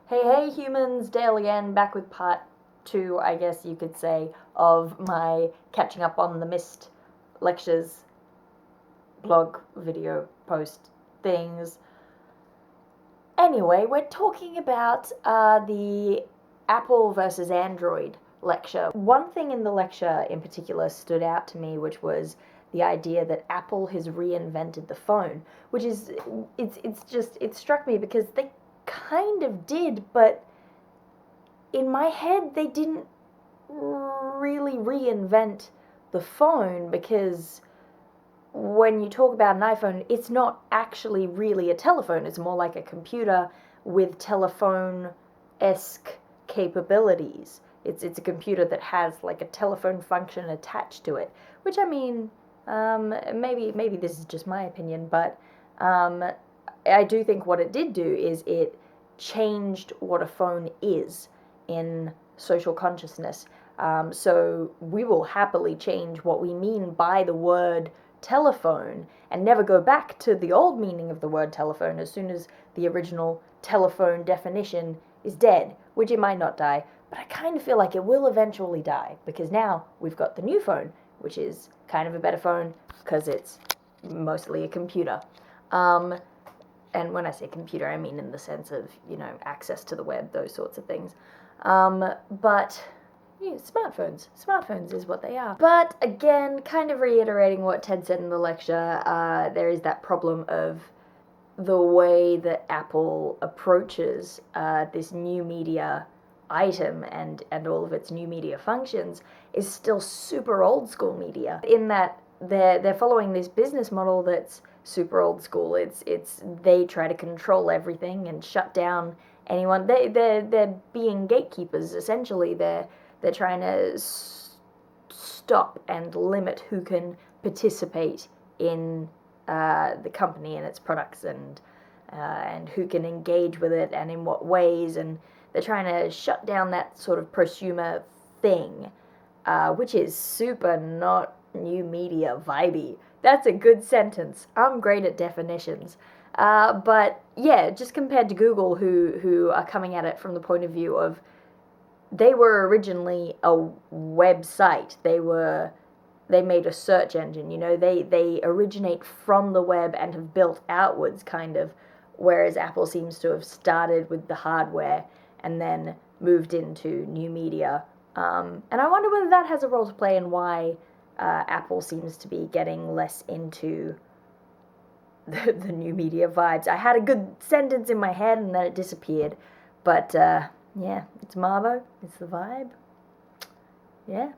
Hey humans, Dale again, back with part 2, I guess you could say, of my catching up on the missed lectures, blog, video, post things. Anyway, we're talking about the Apple versus Android lecture. One thing in the lecture in particular stood out to me, which was the idea that Apple has reinvented the phone, which is, it struck me because they kind of did, but in my head, they didn't really reinvent the phone because when you talk about an iPhone, it's not actually really a telephone. It's more like a computer with telephone-esque capabilities. It's a computer that has like a telephone function attached to it, which I mean, maybe this is just my opinion, but I do think what it did do is it changed what a phone is in social consciousness. So we will happily change what we mean by the word telephone and never go back to the old meaning of the word telephone as soon as the original telephone definition is dead, which it might not die, but I kind of feel like it will eventually die because now we've got the new phone, which is kind of a better phone because it's mostly a computer. And when I say computer, I mean in the sense of, access to the web, those sorts of things. But yeah, smartphones is what they are. But again, kind of reiterating what Ted said in the lecture, there is that problem of the way that Apple approaches this new media item and all of its new media functions is still super old school media, in that they're following this business model that's super old school. It's they try to control everything and shut down anyone. They're being gatekeepers essentially. They're trying to stop and limit who can participate in the company and its products, and who can engage with it and in what ways, and they're trying to shut down that sort of prosumer thing, which is super not new media vibey. That's a good sentence. I'm great at definitions. But yeah, just compared to Google, who are coming at it from the point of view of they were originally a website. They made a search engine. They originate from the web and have built outwards, kind of. Whereas Apple seems to have started with the hardware and then moved into new media. And I wonder whether that has a role to play in why Apple seems to be getting less into the new media vibes. I had a good sentence in my head and then it disappeared. But yeah, it's Marvo. It's the vibe. Yeah.